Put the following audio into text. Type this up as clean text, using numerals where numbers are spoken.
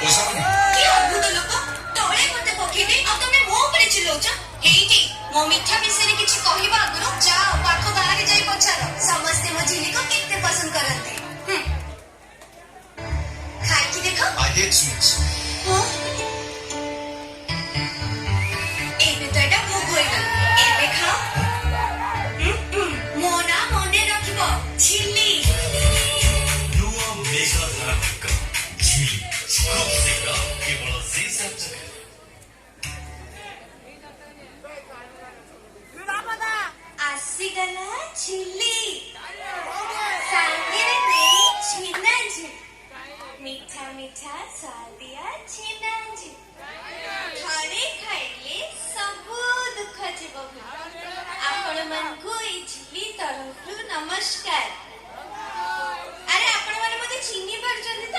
কি অদ্ভুত লোক তଳେ মতে পকেଇବେ ଆଉ ତମେ ମୋ ଉପରେ ଚିଲଉଛ ଏଇଠି ମୋ ମିଠା ବିଷୟରେ କିଛି କହିବା ଆଗରୁ ଯାଅ ପାଖ ଗାଁରେ ଯାଇ ପଚାର ସମସ୍ତେ ମୋ ଝିଲିକୁ କେତେ ପସନ୍ଦ କରନ୍ତି ଖାଇକି ଦେଖ I hate sweets. ଏବେ ତ ଏଟା ଭୋଗ ହୋଇଗଲା ଏବେ ଖାଅ ମୋ ନା ମନେ ରଖିବ ଝିଲି ନୂଆ ମେଘା ଧାରାବାହିକ ଝିଲି ଖୁବ୍ ଶୀଘ୍ର କେବଳ ଜି ସାର୍ଥକରେ। ଆସିଗଲା ଝିଲି ସାଙ୍ଗରେ ନେଇ ଛେନା ଝିଲି ମିଠା ମିଠା ସ୍ୱାଦିଆ ଛେନା ଝିଲି ଥରେ ଖାଇଲେ ସବୁ ଦୁଃଖ ଯିବ ଆପଣମାନଙ୍କୁ ଏଇ ଝିଲି ତରଫରୁ ନମସ୍କାର। ଆରେ ଆପଣମାନେ ମୋତେ ଚିହ୍ନି ପାରୁଛନ୍ତି ତ?